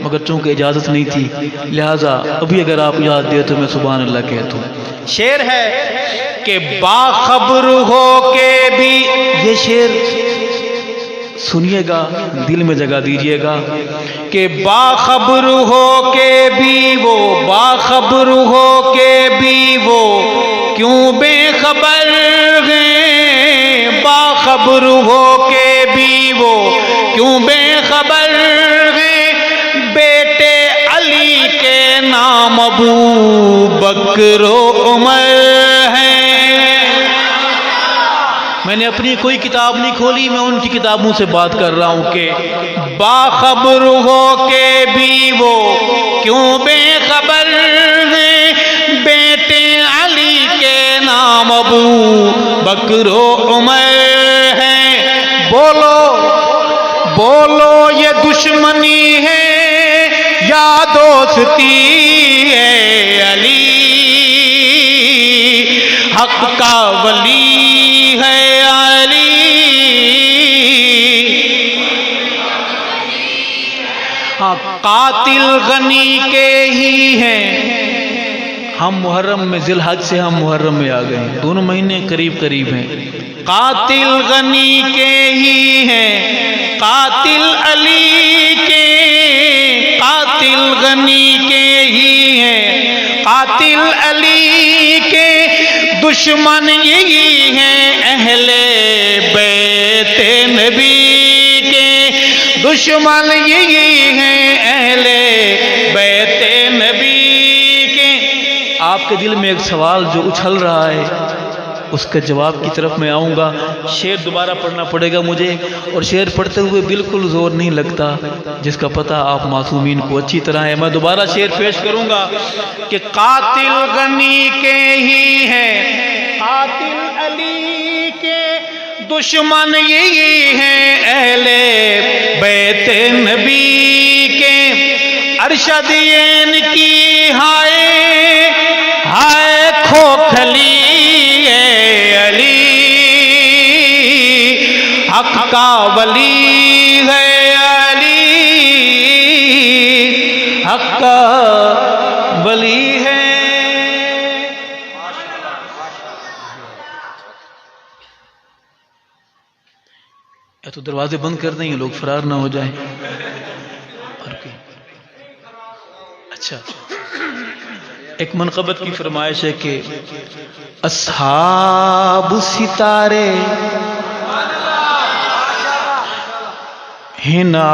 مگر چونکہ اجازت نہیں تھی، لہٰذا ابھی اگر آپ اجازت دے تو میں سبحان اللہ کہتا ہوں۔ شعر ہے کہ باخبر ہو کے بھی، یہ شعر سنیے گا، دل میں جگہ دیجئے گا، کہ باخبر ہو کے بھی وہ، باخبر ہو کے بھی وہ کیوں بے خبر ہیں، باخبر ہو کے بھی وہ کیوں بے خبر ہیں، بیٹے علی کے نام ابو بکر و عمر ہیں۔ میں نے اپنی کوئی کتاب نہیں کھولی، میں ان کی کتابوں سے بات کر رہا ہوں کہ باخبر ہو کے بھی وہ کیوں بے خبر ہیں، بیٹے علی کے نام ابو بکر و عمر ہیں۔ بولو بولو یہ دشمنی ہے یا دوستی ہے، علی حق کا ولی ہے، علی ہاں قاتل غنی کے ہی ہیں۔ ہم محرم میں ذی الحج سے ہم محرم میں آ گئے ہیں، دونوں مہینے قریب قریب ہیں۔ قاتل غنی کے ہی ہیں، قاتل علی کے، قاتل غنی کے ہی ہیں، قاتل علی کے، دشمن یہی ہیں اہل بیت نبی کے، دشمن یہی ہیں اہل بیت نبی کے۔ آپ کے دل میں ایک سوال جو اچھل رہا ہے، اس کے جواب کی طرف میں آؤں گا۔ شعر دوبارہ پڑھنا پڑے گا مجھے، اور شعر پڑھتے ہوئے بالکل زور نہیں لگتا، جس کا پتہ آپ معصومین کو اچھی طرح ہے۔ میں دوبارہ شعر پیش کروں گا کہ قاتل غنی کے ہی ہیں، قاتل علی کے، دشمن یہی ہیں اہل بیت نبی کے۔ ارشد ان کی ہائے ہائے کھوکھلی حق کا ولی ہے، علی حق کا ولی ہے۔ یا تو دروازے بند کر دیں، لوگ فرار نہ ہو جائیں۔ اچھا، ایک منقبت کی فرمائش ہے کہ اصحاب ستارے ہنا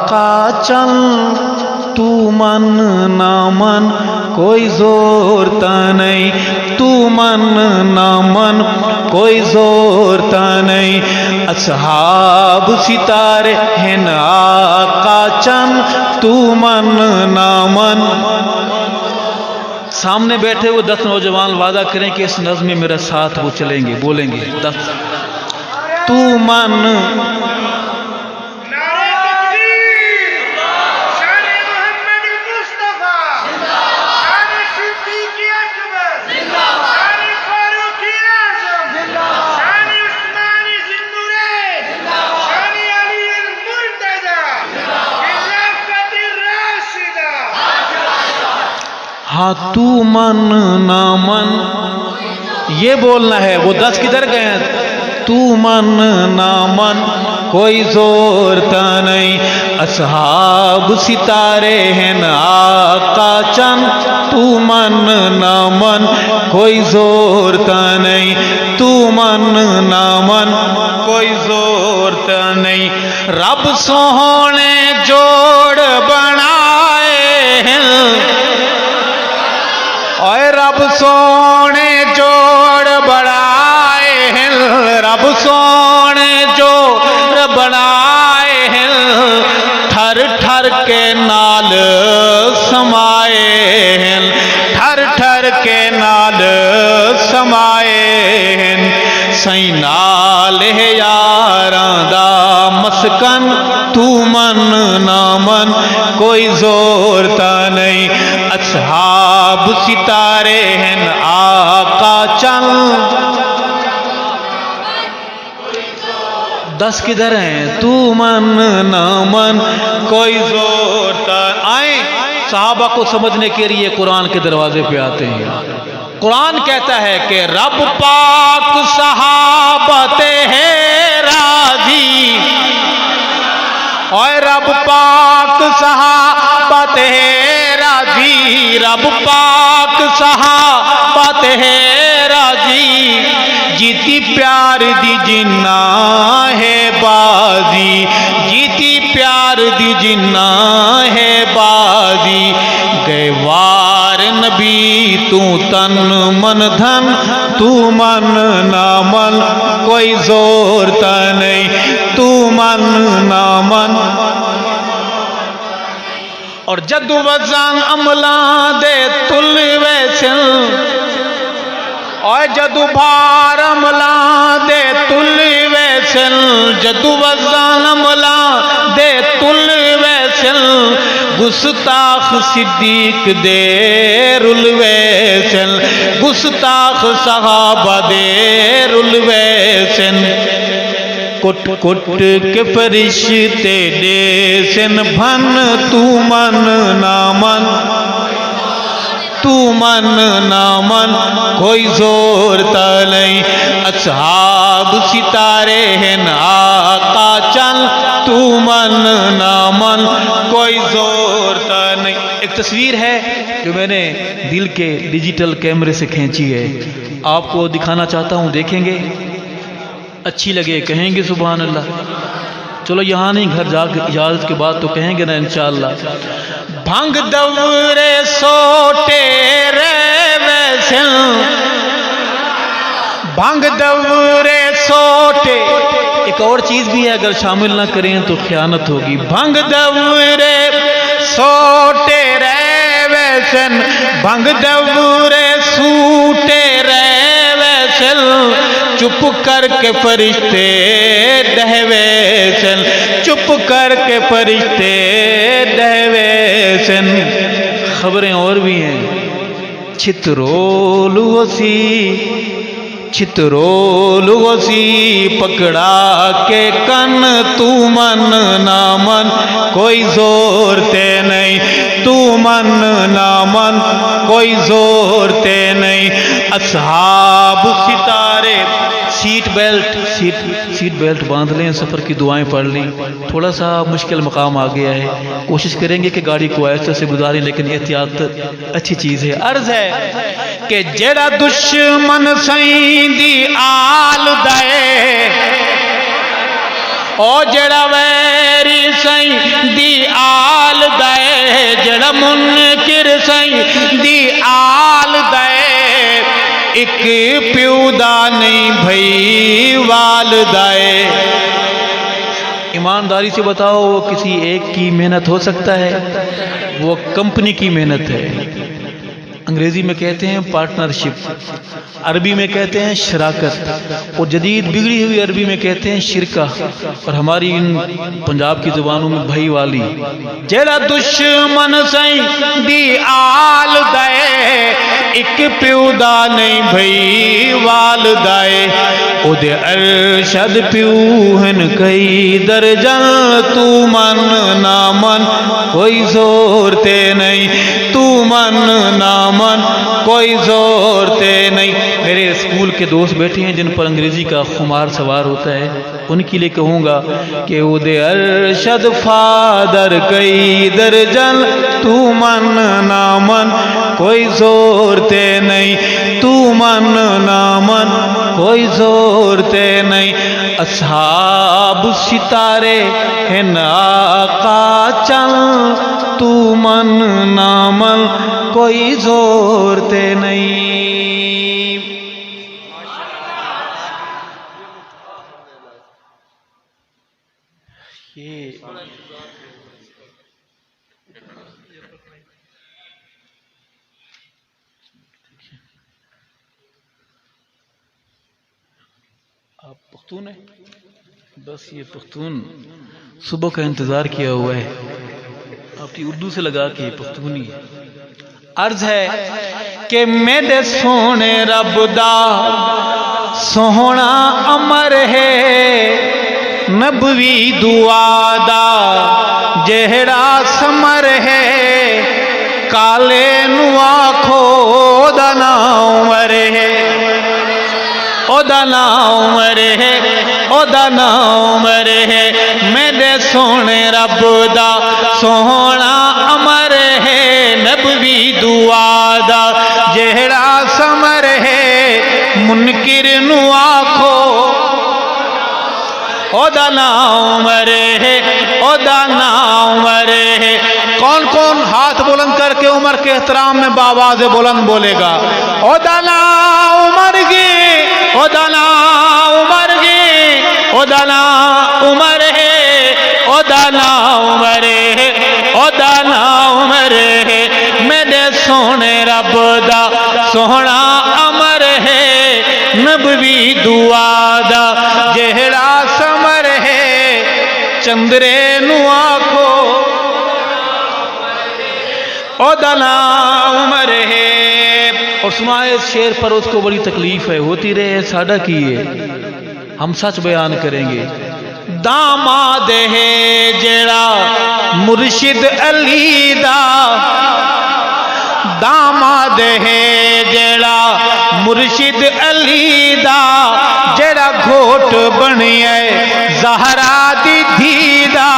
کا چل، تو من نہ من کوئی زورتا نہیں، تو من نہ من کوئی زورتا نہیں۔ اصحاب ستارے ہنا کا چل، تو من نہ من۔ سامنے بیٹھے وہ 10 نوجوان وعدہ کریں کہ اس نظم میں میرا ساتھ وہ چلیں گے، بولیں گے 10 تو من۔ ہاں تو من نہ من، یہ بولنا ہے۔ وہ 10 کدھر گئے ہیں؟ تو من نہ من کوئی زورتا نہیں، اصحاب ستارے ہیں آقا چند، تو من نہ من کوئی زورتا نہیں، تو من نہ من کوئی زورتا نہیں۔ رب سوہنے جوڑ بنائے ہیں، اے رب سونے جوڑ بڑھائے ہیں، رب سونے جوڑ بڑھائے ہیں، ٹھر ٹھر کے نال سمائے ہیں، ٹھر ٹھر کے نال سمائے ہیں۔ سائیں نال ہے یاراں دا مسکن، تو من نہ من کوئی زورتا نہیں، اصحاب ستارے ہیں آقا چل۔ 10 کدھر ہیں؟ تو من نہ من کوئی زورتا۔ آئیں صحابہ کو سمجھنے کے لیے قرآن کے دروازے پہ آتے ہیں۔ قرآن کہتا ہے کہ رب پاک صحابت ہے راضی، اور رب پاک صحابت ہے راضی، رب پاک صحابت ہے راضی، جیتی پیار دی جنہ ہے بازی، جیتی پیار دی جنہ ہے بازی۔ گئے وار نبی تو تن من دھن، تو من نہ من کوئی زورتا نہیں، تو من نہ من۔ اور جدو وزن عملان دے تل ویسن، اور جدو بھار عملان دے تل ویسن، ویسل جدو ظالم لا دے تل ویسل گستاخ صدیق دے رل ویسل گستاخ صحابہ دے رل ویسل کٹ کٹ کے فرشتے دے سن بھن تو من نامن تو من نامن کوئی زور تلئی اصحاب ستارے ہیں آقا چل تو من نامن کوئی زور تلئی. ایک تصویر ہے جو میں نے دل کے ڈیجیٹل کیمرے سے کھینچی ہے، آپ کو دکھانا چاہتا ہوں، دیکھیں گے، اچھی لگے کہیں گے سبحان اللہ. چلو یہاں نہیں، گھر جا کے اجازت کے بعد تو کہیں گے نا انشاءاللہ. بھنگ دورے سوٹے رے ویسل بھنگ دورے سوٹے. ایک اور چیز بھی ہے، اگر شامل نہ کریں تو خیانت ہوگی. بھنگ دورے سوٹے رے ویسن بھنگ دورے سوٹے رے ویسل چپ کر کے فرشتے دہویسن چپ کر کے فرشتے دہویسن. خبریں اور بھی ہیں. چھترول وسی پکڑا کے کن تو من نامن کوئی زور تے نہیں تو من نامن کوئی زور تے نہیں. اصحاب ستارے سیٹ بیلٹ باندھ لیں، سفر کی دعائیں پڑھ لیں. تھوڑا سا مشکل مقام آ گیا ہے، کوشش کریں گے کہ گاڑی کو ایسے سے گزاریں، لیکن احتیاط اچھی چیز ہے. عرض ہے کہ جڑا دشمن سائیں دی آل دے او جڑا ویری سائیں دی آل دے جڑا منکر سائیں دی آل دے ایک پیو دا نہیں بھئی والدائے. ایمانداری سے بتاؤ، وہ کسی ایک کی محنت ہو سکتا ہے؟ وہ کمپنی کی محنت ہے. انگریزی میں کہتے ہیں پارٹنرشپ، عربی میں کہتے ہیں شراکت، اور جدید بگڑی ہوئی عربی میں کہتے ہیں شرکہ، اور ہماری ان پنجاب کی زبانوں میں بھائی والی. جڑا دشمن سائیں دی آل دے ایک پیو دا نہیں بھئی والدائے. او دے ارشد پیو ہن کئی درجن تو من نامن کوئی زور تے نہیں تو من نامن کوئی زور تے نہیں. میرے اسکول کے دوست بیٹھے ہیں جن پر انگریزی کا خمار سوار ہوتا ہے، ان کے لیے کہوں گا کہ او دے ارشد فادر کئی درجن تو من نامن کوئی زور تے نہیں تو من نامن کوئی زور تے نہیں. اصحاب ستارے ہیں آقا چل تو من نامن کوئی زور تے نہیں. آپ پختون ہیں؟ بس یہ پختون صبح کا انتظار کیا ہوا ہے، آپ کی اردو سے لگا کے پختونی ہے. عرض ہے کہ میرے سونے رب دا سونا امر ہے نبوی دعا دا جہڑا سمر ہے کالے نو آکھو دا نا عمر ہے او دا نا عمر ہے او دا نا عمر ہے. میرے سونے رب دا سونا امر ہے نبوی دعا دا جہڑا سمر ہے منکر نو آکھو او دا نا عمر ہے او دا نا عمر ہے. کون کون ہاتھ بلند کر کے عمر کے احترام میں باواز بلند بولے گا؟ او دا نا عمر گی او دا نا عمر گی او دا نا عمر ہے او دا نا عمر ہے او دا نا عمر ہے. میرے سونے رب دا سونا امر ہے نبوی دعا دا جہڑا چندرے نو آکھو او دنا عمر ہے. اور سنائے اس شعر پر اس کو بڑی تکلیف ہے، ہوتی رہے ساڈا کی ہے، ہم سچ بیان کریں گے. داماد ہے جڑا مرشد علی دا، داماد ہے جڑا مرشد علی دا، جڑا گھوٹ بنیا زہرا دی دھی دا،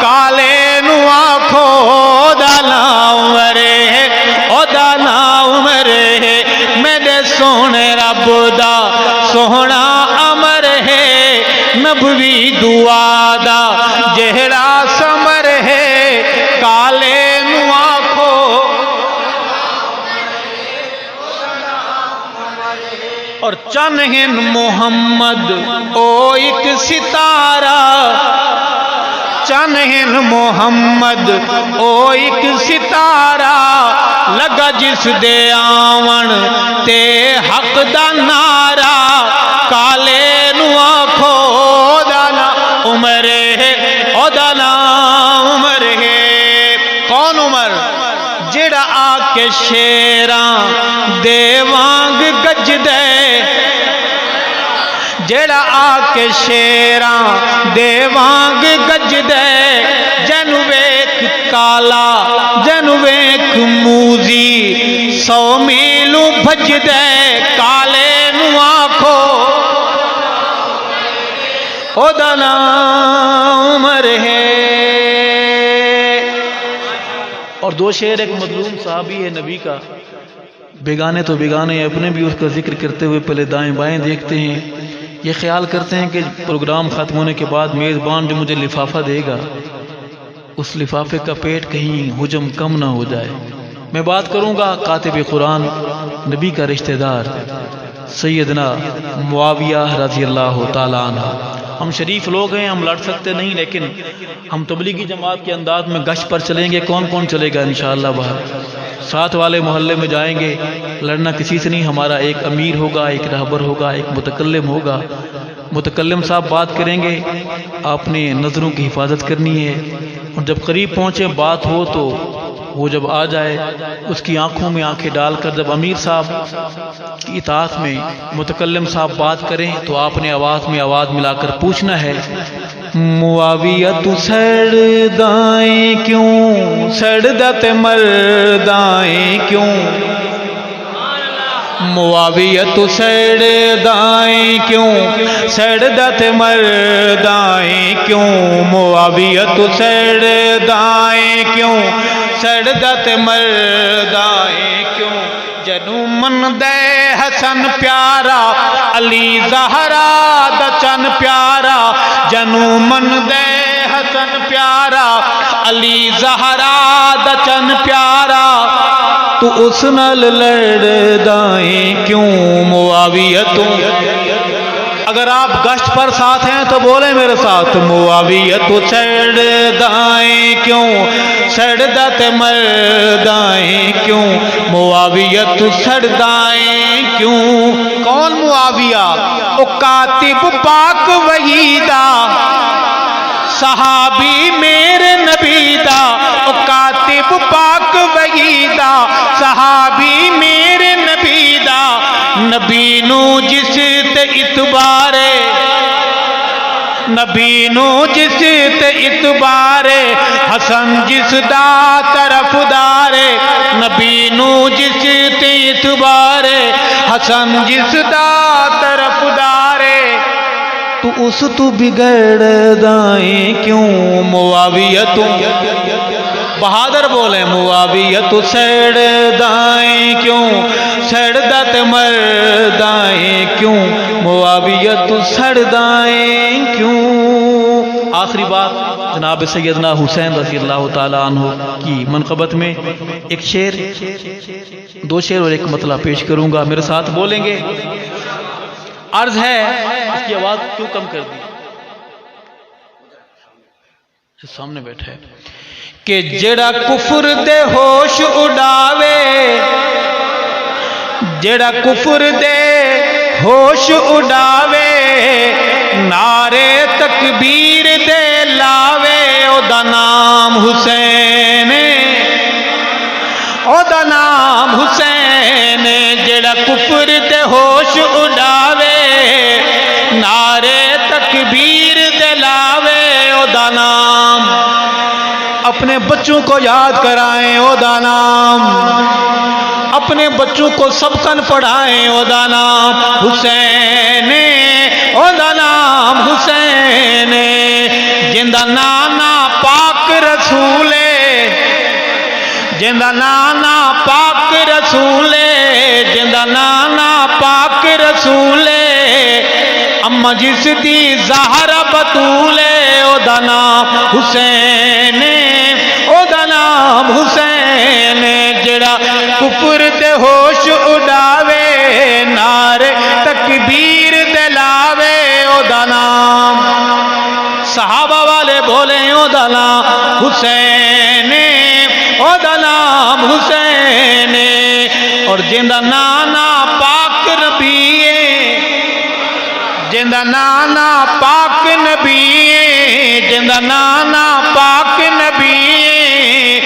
کالے نو آکھو دا نام ہے، او دا نام ہے. میرے سونے رب دا سونا امر ہے، نبوی دعا دا جہرا سمر ہے، کالے نو آکھو. اور چنہن محمد او ایک ستارہ، چنہن محمد او ایک ستارہ، لگا جس دے آون تے حق دا نعرہ، کالے نو آکھو دا نا عمر ہے، او دا نا عمر ہے. کون عمر؟ جڑا آ کے شیراں دے وانگ گج دے، جڑا آ کے شیراں دے وانگ گج دے، جنو ویک کالا جنو ویک موزی 100 میلو بھج دے، کالے نو آکھو او دا نام عمر ہے. اور دو شعر ایک مظلوم صحابی ہے نبی کا، بیگانے تو بیگانے اپنے بھی اس کا ذکر کرتے ہوئے پہلے دائیں بائیں دیکھتے ہیں، یہ خیال کرتے ہیں کہ پروگرام ختم ہونے کے بعد میزبان جو مجھے لفافہ دے گا اس لفافے کا پیٹ کہیں حجم کم نہ ہو جائے. میں بات کروں گا کاتب قرآن نبی کا رشتہ دار سیدنا معاویہ رضی اللہ تعالیٰ عنہ. ہم شریف لوگ ہیں، ہم لڑ سکتے نہیں، لیکن ہم تبلیغی جماعت کے انداز میں گشت پر چلیں گے. کون کون چلے گا انشاءاللہ باہر؟ ساتھ والے محلے میں جائیں گے. لڑنا کسی سے نہیں، ہمارا ایک امیر ہوگا، ایک رہبر ہوگا، ایک متکلم ہوگا. متکلم صاحب بات کریں گے، آپ نے نظروں کی حفاظت کرنی ہے، اور جب قریب پہنچے بات ہو تو وہ جب آ جائے اس کی آنکھوں میں آنکھیں ڈال کر جب امیر صاحب کی اطاعت میں متکلم صاحب بات کریں تو آپ نے آواز میں آواز ملا کر پوچھنا ہے، معاویہ تو سڑدائیں کیوں، سڑدت مردائیں کیوں، معاویہ تو سڑدائیں کیوں، سڑدت مردائیں کیوں، معاویہ تو سڑدائیں کیوں، سڑدت مردائیں کیوں. جنو من دے حسن پیارا علی زہرا دا چن پیارا، جنو من دے حسن پیارا علی زہرا دا چن پیارا، تو اس نال لڑدائیں کیوں معاویہ تو. اگر آپ گشت پر ساتھ ہیں تو بولیں میرے ساتھ، معاویہ تو سڑدائیں کیوں، سڑدت مردائیں کیوں، معاویہ تو سڑدائیں کیوں. کون معاویہ؟ او کاتب پاک وحیدہ، صحابی میرے نبی دا، او کاتب پاک وحیدہ، صحابی میرے نبی دا. نبی نو جس تے اتبارے، نبی نو جس تے اتبارے، حسن جس دا طرف دارے، نبی نو جس تے اتبارے، حسن جس دا طرف دارے، تو اس تو بگڑ دائیں کیوں معاویہ تو. بہادر بولے معاویہ تو سڑدائیں کیوں، سڑدت مردائیں کیوں، معاویہ تو سڑدائیں کیوں. آخری بات جناب سیدنا حسین رضی اللہ تعالیٰ عنہ کی منقبت میں ایک شعر، دو شعر اور ایک مطلع پیش کروں گا، میرے ساتھ بولیں گے. عرض ہے، اس کی آواز کیوں کم کر دی؟ سامنے بیٹھا ہے کہ جڑا کفر دے ہوش اڑاوے، جڑا کفر دے ہوش اڑاوے، نعرے تکبیر دے لا حسین اودا نام حسین جڑا کفر تے ہوش اڑاوے نعرے تکبیر دلاوے اودا نام اپنے بچوں کو یاد کرائیں اودا نام اپنے بچوں کو سبقن پڑھائیں اودا نام حسین اودا نام حسین جندہ نانا پاک رسول جندہ نانا پاک رسول جندہ نانا پاک رسول اما جس دی زہرا بطول اودا نام حسین اودا نام حسین جڑا کفر تے ہوش اڑاوے نعرے تکبیر دلاوے اودا نام صحابہ والے بولے اودا نام حسین اودا نام حسین اور جندہ نانا پاک نبی جندہ نانا پاک نبی جندہ نانا پاک نبی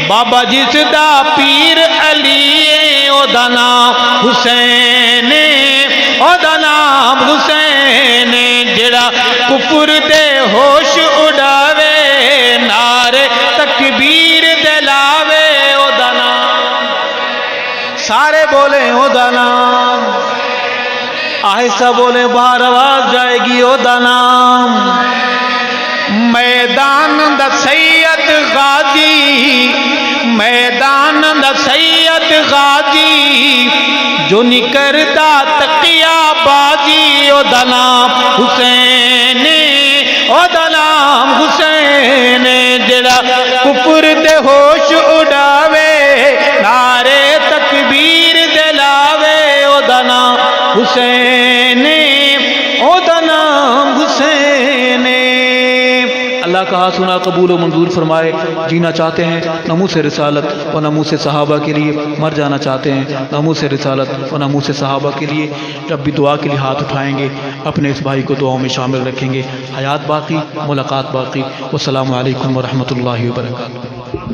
بابا جس دا پیر علی اودا نام حسین اودا نام حسین جڑا کفر دے ہوش اڑاوے نعرے تکبیر دلاوے اودا نام سارے بولے اودا نام آہستہ بولے باہر آواز جائے گی اودا نام میدان دا سید غازی میدان دا سید غازی جو نکردا تقیہ بازی اودا نام حسین اودا نام حسین جڑا کفر دے ہوش اڑاوے نعرے تکبیر دلاوے اودا نام حسین اودا نام حسین اللہ کا ہاتھ سنا قبول و منظور فرمائے جینا چاہتے ہیں ناموس رسالت و ناموس صحابہ کے لیے مر جانا چاہتے ہیں ناموس رسالت و ناموس صحابہ کے لیے جب بھی دعا کے لیے ہاتھ اٹھائیں گے اپنے اس بھائی کو دعاؤں میں شامل رکھیں گے حیات باقی ملاقات باقی والسلام علیکم ورحمۃ اللہ وبرکاتہ